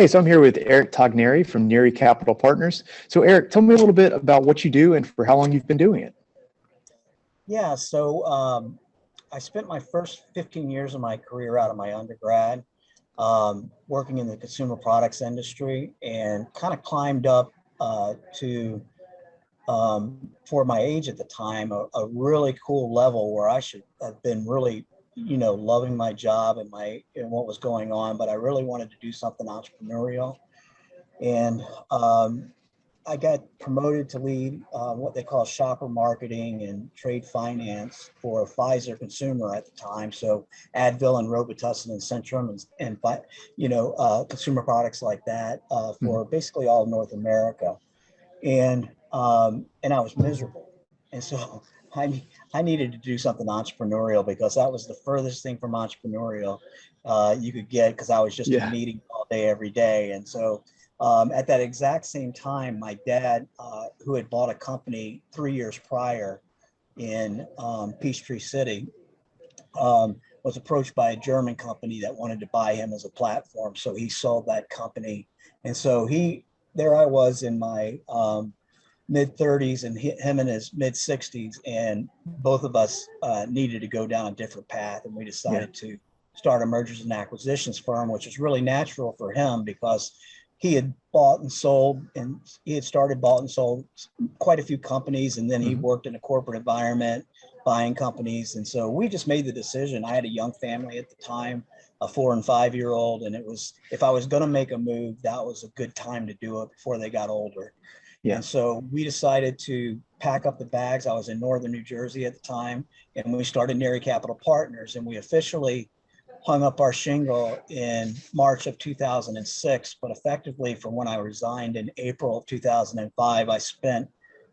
Hey, so I'm here with Eric Togneri from Neri Capital Partners. So Eric, tell me a little bit about what you do and for how long you've been doing it. Yeah, so I spent my first 15 years of my career out of my undergrad working in the consumer products industry and kind of climbed up to, for my age at the time, a really cool level where I should have been really, loving my job and what was going on, but I really wanted to do something entrepreneurial. And I got promoted to lead what they call shopper marketing and trade finance for Pfizer Consumer at the time. So Advil and Robitussin and Centrum consumer products like that Mhm. for basically all of North America. And I was miserable. And so I needed to do something entrepreneurial because that was the furthest thing from entrepreneurial you could get because I was just in Yeah. meetings all day, every day. And so at that exact same time, my dad, who had bought a company 3 years prior in Peachtree City, was approached by a German company that wanted to buy him as a platform. So he sold that company. And so there I was in my mid 30s and him in his mid 60s. And both of us needed to go down a different path. And we Yeah. decided to start a mergers and acquisitions firm, which was really natural for him because he had bought and sold and he had started bought and sold quite a few companies. And then he Hmm. worked in a corporate environment buying companies. And so we just made the decision. I had a young family at the time, a 4 and 5 year old. And it was, if I was going to make a move, that was a good time to do it before they got older. Yeah. And so we decided to pack up the bags. I was in northern New Jersey at the time, and we started Neri Capital Partners, and we officially hung up our shingle in March of 2006. But effectively, from when I resigned in April of 2005, I spent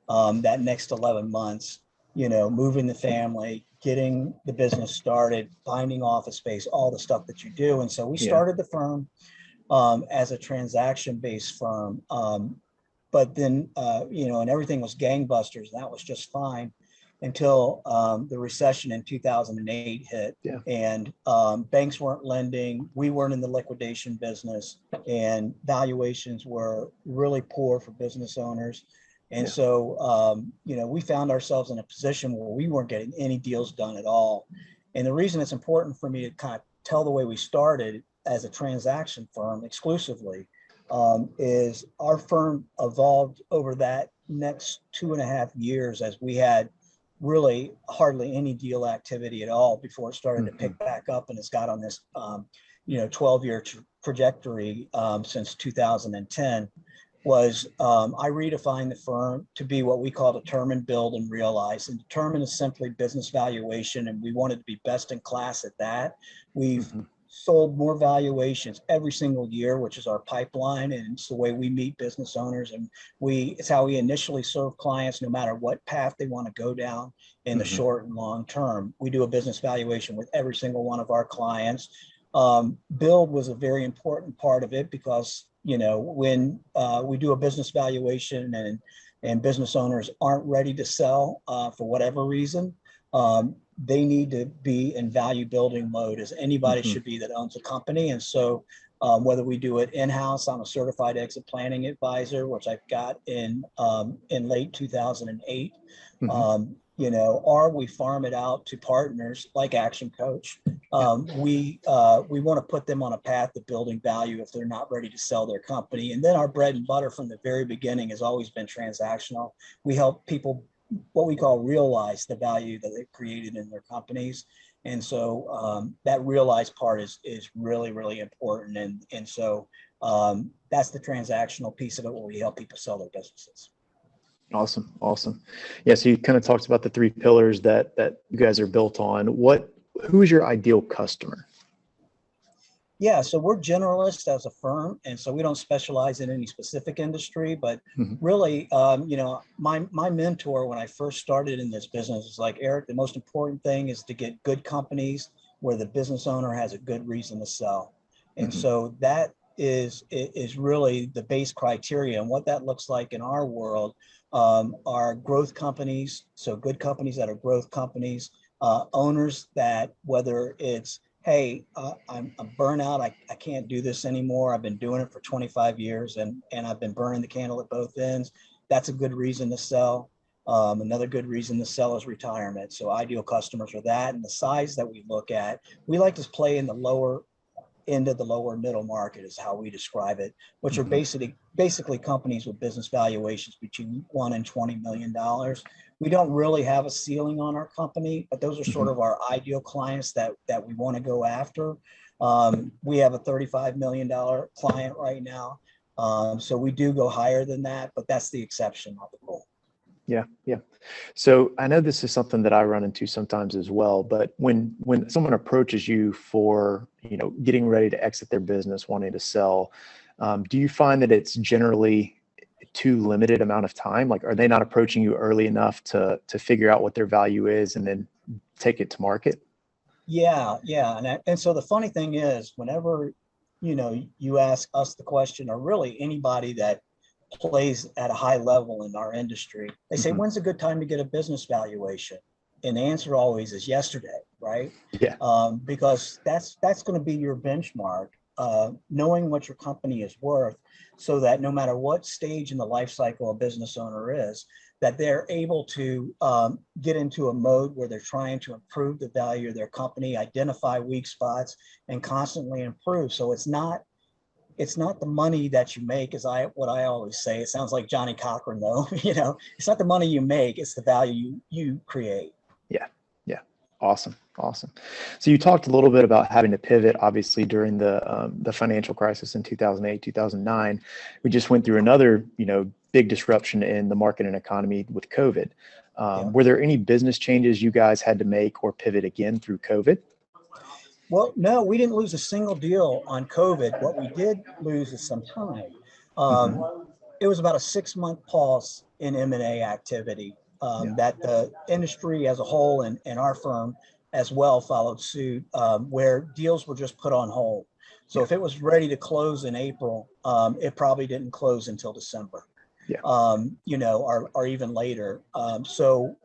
that next 11 months, moving the family, getting the business started, finding office space, all the stuff that you do. And so we Yeah. started the firm as a transaction-based firm. But then, and everything was gangbusters, and that was just fine until the recession in 2008 hit. Yeah. And banks weren't lending. We weren't in the liquidation business, and valuations were really poor for business owners. And Yeah. so, we found ourselves in a position where we weren't getting any deals done at all. And the reason it's important for me to kind of tell the way we started as a transaction firm exclusively is our firm evolved over that next 2.5 years as we had really hardly any deal activity at all before it started to Hmm. pick back up, and it's got on this 12-year trajectory since 2010. Was I redefined the firm to be what we call determine, build, and realize. And determine is simply business valuation, and we wanted to be best in class at that. We've Hmm. sold more valuations every single year, which is our pipeline, and it's the way we meet business owners, and it's how we initially serve clients no matter what path they want to go down in the Hmm. short and long term. We do a business valuation with every single one of our clients. Build was a very important part of it because when we do a business valuation and business owners aren't ready to sell for whatever reason, they need to be in value building mode as anybody Hmm. should be that owns a company. And so whether we do it in-house, I'm a certified exit planning advisor, which I've got in late 2008, Hmm. or we farm it out to partners like Action Coach. Yeah. We want to put them on a path to building value if they're not ready to sell their company. And then our bread and butter from the very beginning has always been transactional. We help people what we call realize the value that they've created in their companies. And so that realized part is really, really important. And so that's the transactional piece of it where we help people sell their businesses. Awesome. Awesome. Yeah. So you kind of talked about the three pillars that you guys are built on. Who is your ideal customer? Yeah, so we're generalists as a firm, and so we don't specialize in any specific industry. But Hmm. really, my mentor when I first started in this business was like, Eric, the most important thing is to get good companies where the business owner has a good reason to sell, and Hmm. so that is really the base criteria. And what that looks like in our world are growth companies, so good companies that are growth companies, owners that whether it's hey, I'm burnout. I can't do this anymore. I've been doing it for 25 years and I've been burning the candle at both ends. That's a good reason to sell. Another good reason to sell is retirement. So ideal customers are that. And the size that we look at, we like to play in the lower end of the lower middle market is how we describe it, which are Mhm. basically companies with business valuations between $1 and $20 million. We don't really have a ceiling on our company, but those are sort Mhm. of our ideal clients that we want to go after. We have a $35 million client right now. So we do go higher than that, but that's the exception, not the rule. Yeah, yeah. So I know this is something that I run into sometimes as well, but when someone approaches you for, getting ready to exit their business, wanting to sell, do you find that it's generally too limited amount of time? Like, are they not approaching you early enough to figure out what their value is and then take it to market? Yeah, yeah. And so the funny thing is, whenever, you ask us the question, or really anybody that plays at a high level in our industry, they say, Hmm. when's a good time to get a business valuation? And the answer always is yesterday, right? Yeah. Because that's going to be your benchmark, knowing what your company is worth, so that no matter what stage in the life cycle a business owner is, that they're able to get into a mode where they're trying to improve the value of their company, identify weak spots, and constantly improve. So it's not the money that you make, as what I always say. It sounds like Johnny Cochran, though. It's not the money you make; it's the value you create. Yeah. Yeah. Awesome. Awesome. So you talked a little bit about having to pivot, obviously, during the financial crisis in 2008, 2009. We just went through another, big disruption in the market and economy with COVID. Yeah. Were there any business changes you guys had to make or pivot again through COVID? Well, no, we didn't lose a single deal on COVID. What we did lose is some time. Hmm. It was about a 6-month pause in M&A activity, Yeah. that the industry as a whole and our firm as well followed suit, where deals were just put on hold. So Yeah. if it was ready to close in April, it probably didn't close until December, Yeah. or even later. So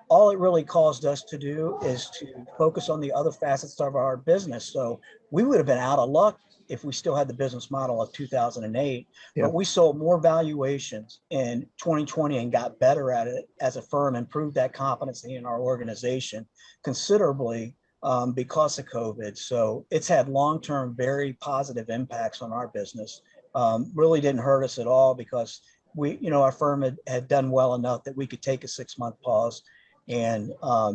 all it really caused us to do is to focus on the other facets of our business. So we would have been out of luck if we still had the business model of 2008, Yeah. but we sold more valuations in 2020 and got better at it as a firm, improved that competency in our organization considerably, because of COVID. So it's had long-term, very positive impacts on our business. Really didn't hurt us at all, because our firm had done well enough that we could take a 6-month pause, and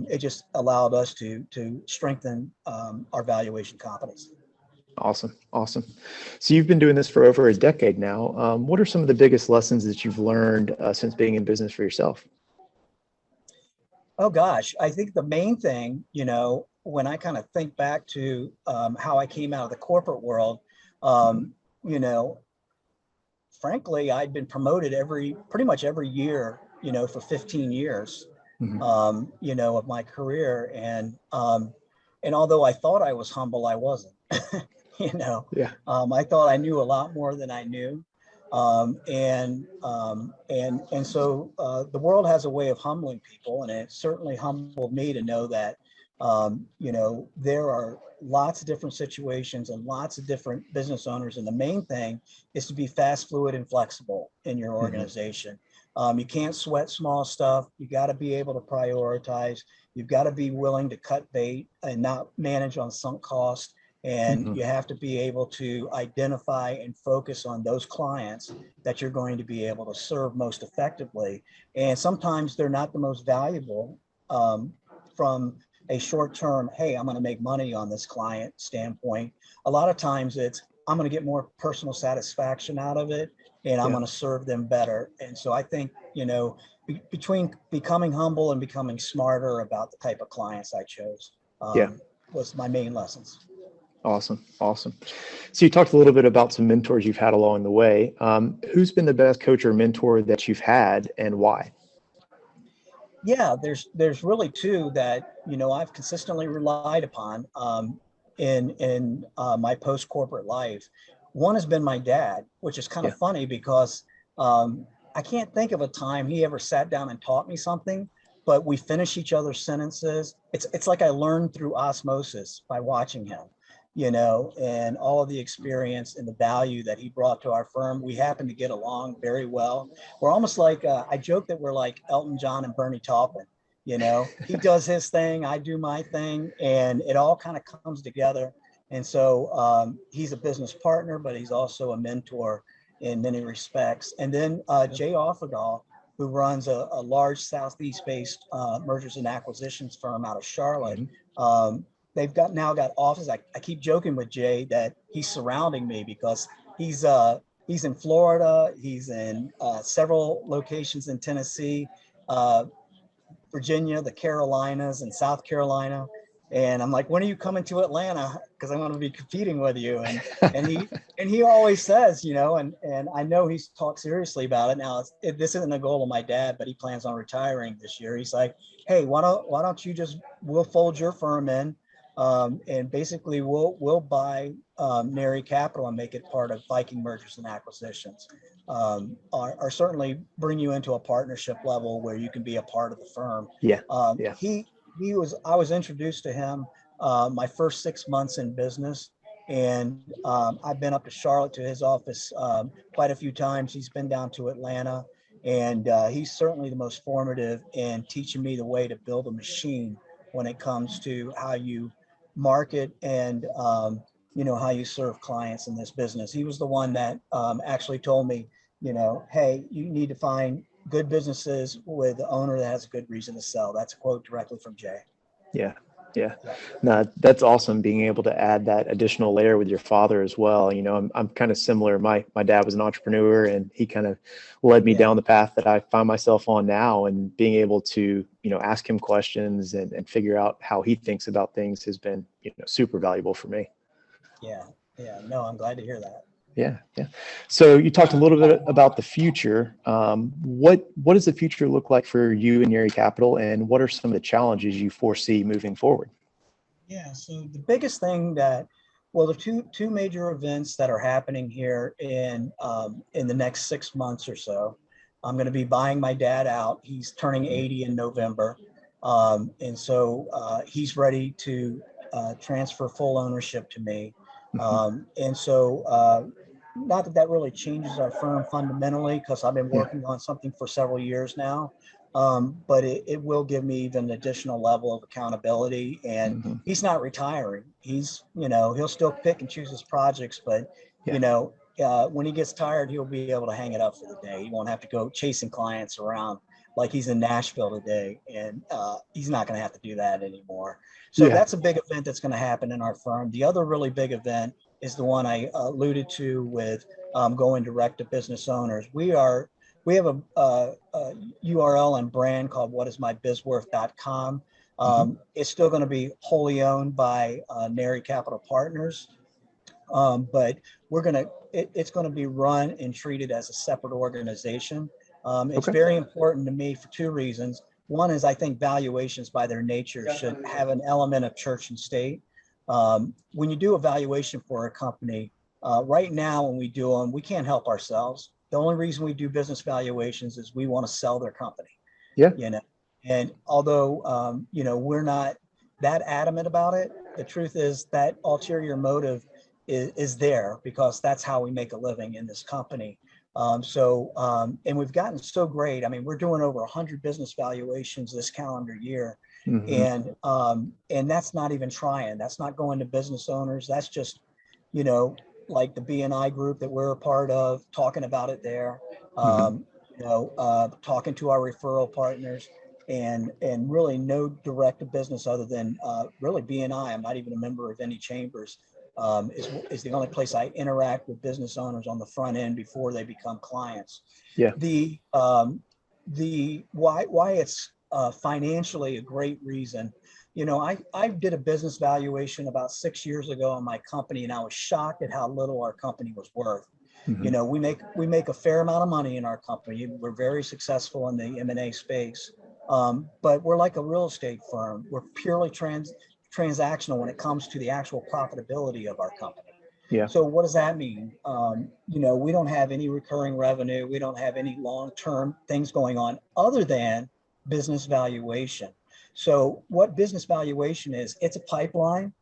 it just allowed us to strengthen our valuation competence. Awesome. Awesome. So you've been doing this for over a decade now. What are some of the biggest lessons that you've learned since being in business for yourself? Oh gosh, I think the main thing, when I kind of think back to how I came out of the corporate world, Mhm. um, you know, frankly, I'd been promoted pretty much every year, for 15 years, Mhm. of my career. And although I thought I was humble, I wasn't. Yeah. I thought I knew a lot more than I knew. And so the world has a way of humbling people, and it certainly humbled me to know that, there are lots of different situations and lots of different business owners. And the main thing is to be fast, fluid, and flexible in your Mhm. organization. You can't sweat small stuff. You got to be able to prioritize. You've got to be willing to cut bait and not manage on sunk cost. And Mhm. you have to be able to identify and focus on those clients that you're going to be able to serve most effectively. And sometimes they're not the most valuable, from a short term, hey, I'm going to make money on this client standpoint. A lot of times it's, I'm going to get more personal satisfaction out of it, and I'm Yeah. going to serve them better. And so I think, between becoming humble and becoming smarter about the type of clients I chose, Yeah. was my main lessons. Awesome. Awesome. So you talked a little bit about some mentors you've had along the way. Who's been the best coach or mentor that you've had and why? Yeah, there's really two that, I've consistently relied upon, in my post corporate life. One has been my dad, which is kind Yeah. of funny because, I can't think of a time he ever sat down and taught me something, but we finish each other's sentences. It's like I learned through osmosis by watching him, and all of the experience and the value that he brought to our firm. We happen to get along very well. We're almost like, I joke that we're like Elton John and Bernie Taupin. He does his thing, I do my thing, and it all kind of comes together. And so he's a business partner, but he's also a mentor in many respects. And then Jay Offerdahl, who runs a large Southeast-based mergers and acquisitions firm out of Charlotte. They've now got offices. I keep joking with Jay that he's surrounding me because he's in Florida. He's in several locations in Tennessee, Virginia, the Carolinas, and South Carolina. And I'm like, when are you coming to Atlanta? Because I want to be competing with you. And he always says, and I know he's talked seriously about it. Now, this isn't a goal of my dad, but he plans on retiring this year. He's like, hey, why don't you we'll fold your firm in, and basically we'll buy Neri Capital and make it part of Viking Mergers and Acquisitions, or certainly bring you into a partnership level where you can be a part of the firm. I was introduced to him my first 6 months in business, and I've been up to Charlotte to his office quite a few times. He's been down to Atlanta, and he's certainly the most formative in teaching me the way to build a machine when it comes to how you market and how you serve clients in this business. He was the one that actually told me, hey, you need to find good businesses with the owner that has a good reason to sell. That's a quote directly from Jay. Yeah. No, that's awesome. Being able to add that additional layer with your father as well. I'm kind of similar. My dad was an entrepreneur, and he kind of led me down the path that I find myself on now, and being able to, ask him questions and figure out how he thinks about things has been, super valuable for me. Yeah. No, I'm glad to hear that. Yeah. So you talked a little bit about the future. What does the future look like for you and Neri Capital, and what are some of the challenges you foresee moving forward? Yeah. So the biggest thing the two major events that are happening here in the next 6 months or so. I'm going to be buying my dad out. He's turning 80 in November, and so he's ready to transfer full ownership to me. And so not that really changes our firm fundamentally, because I've been working on something for several years now, but it will give me even an additional level of accountability. And he's not retiring. He's, he'll still pick and choose his projects, but when he gets tired, he'll be able to hang it up for the day. He won't have to go chasing clients around like he's in Nashville today, and he's not going to have to do that anymore. So that's a big event that's going to happen in our firm. The other really big event is the one I alluded to with going direct to business owners. We have a URL and brand called whatismybizworth.com. It's still going to be wholly owned by Neri Capital Partners, but it's going to be run and treated as a separate organization. It's very important to me for two reasons. One is I think valuations by their nature should have an element of church and state. When you do a valuation for a company, right now when we do them, we can't help ourselves. The only reason we do business valuations is we want to sell their company. And although we're not that adamant about it, the truth is that ulterior motive is there, because that's how we make a living in this company. And we've gotten so great. I mean, we're doing over 100 business valuations this calendar year. And that's not even trying. That's not going to business owners. That's just, like the BNI group that we're a part of, talking about it there, talking to our referral partners, and really no direct to business other than really BNI. I'm not even a member of any chambers. Is the only place I interact with business owners on the front end before they become clients. The why it's financially a great reason. I did a business valuation about 6 years ago on my company, and I was shocked at how little our company was worth. We make a fair amount of money in our company. We're very successful in the M&A space, but we're like a real estate firm. We're purely transactional when it comes to the actual profitability of our company. So what does that mean? We don't have any recurring revenue. We don't have any long-term things going on other than business valuation. So what business valuation is, it's a pipeline.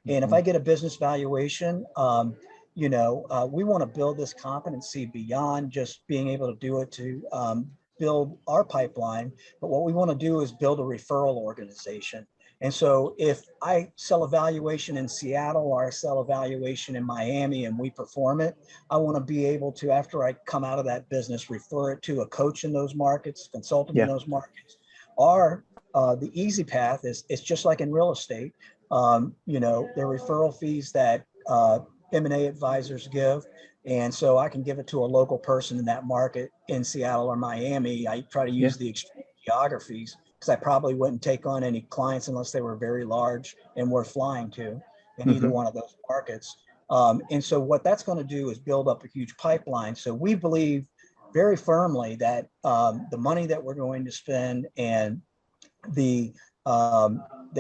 And if I get a business valuation, we want to build this competency beyond just being able to do it to build our pipeline. But what we want to do is build a referral organization. And so if I sell a valuation in Seattle or I sell a valuation in Miami and we perform it, I want to be able to, after I come out of that business, refer it to a coach in those markets, consultant in those markets. Or the easy path is, it's just like in real estate. There are referral fees that M&A advisors give. And so I can give it to a local person in that market in Seattle or Miami. I try to use the extreme geographies, because I probably wouldn't take on any clients unless they were very large and worth flying to in either one of those markets. And so what that's going to do is build up a huge pipeline. So we believe very firmly that the money that we're going to spend and the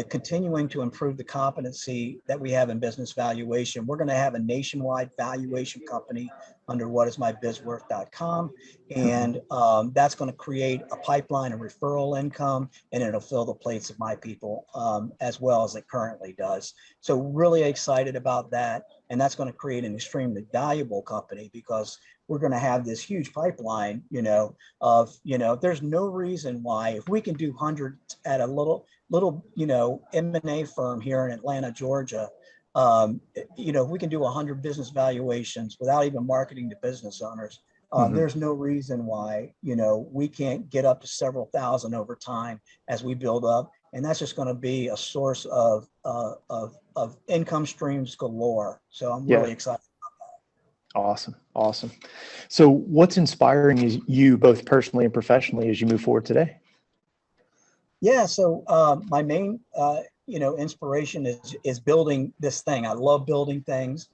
continuing to improve the competency that we have in business valuation, we're going to have a nationwide valuation company under whatismybizworth.com. And that's going to create a pipeline of referral income, and it'll fill the plates of my people as well as it currently does. So really excited about that. And that's going to create an extremely valuable company, because we're going to have this huge pipeline, there's no reason why, if we can do hundreds at a little M&A firm here in Atlanta, Georgia, if we can do 100 business valuations without even marketing to business owners, there's no reason why, we can't get up to several thousand over time as we build up. And that's just going to be a source of income streams galore. So I'm really excited. Awesome. So what's inspiring you both personally and professionally as you move forward today? Yeah. So my main, inspiration is building this thing. I love building things.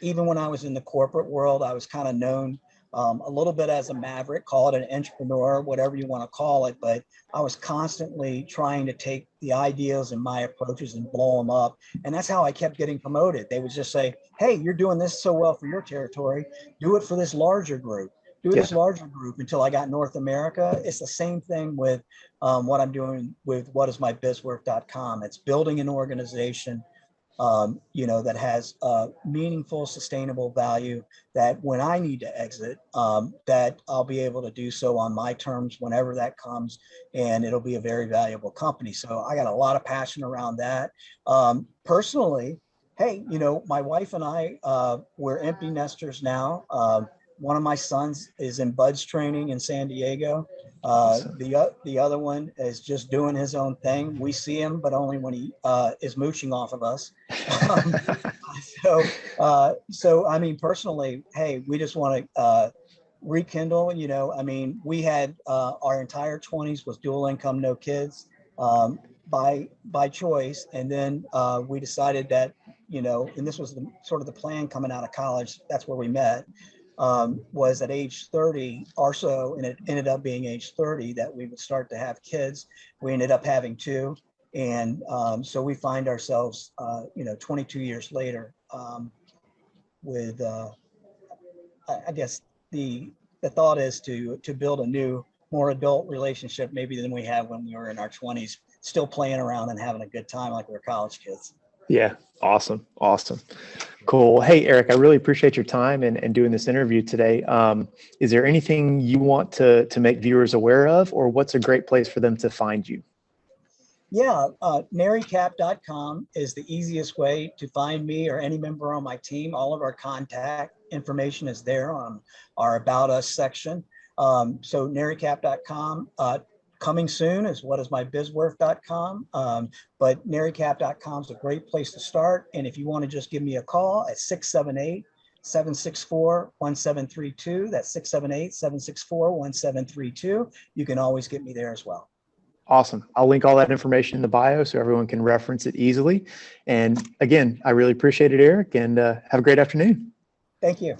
Even when I was in the corporate world, I was kind of known a little bit as a maverick, call it an entrepreneur, whatever you want to call it. But I was constantly trying to take the ideas and my approaches and blow them up. And that's how I kept getting promoted. They would just say, hey, you're doing this so well for your territory. Do it for this larger group. Until I got North America. It's the same thing with what I'm doing with whatismybizworth.com. It's building an organization that has meaningful, sustainable value, that when I need to exit, that I'll be able to do so on my terms whenever that comes, and it'll be a very valuable company. So I got a lot of passion around that. Personally, hey, my wife and I, we're empty nesters now. One of my sons is in BUDS training in San Diego. The other one is just doing his own thing. We see him, but only when he is mooching off of us. So I mean, personally, hey, we just want to rekindle. We had our entire 20s was dual income, no kids, by choice, and then we decided that and this was sort of the plan coming out of college. That's where we met. Was at age 30 or so, and it ended up being age 30 that we would start to have kids. We ended up having two. And so we find ourselves, 22 years later with, I guess the thought is to build a new, more adult relationship maybe than we had when we were in our 20s, still playing around and having a good time like we're college kids. Yeah. Awesome. Cool. Hey, Eric, I really appreciate your time and doing this interview today. Is there anything you want to make viewers aware of, or what's a great place for them to find you? Yeah, NeriCap.com is the easiest way to find me or any member on my team. All of our contact information is there on our About Us section. So NeriCap.com. Coming soon is whatismybizworth.com. But NeriCap.com is a great place to start. And if you want to just give me a call at 678-764-1732, that's 678-764-1732. You can always get me there as well. Awesome. I'll link all that information in the bio so everyone can reference it easily. And again, I really appreciate it, Eric, and have a great afternoon. Thank you.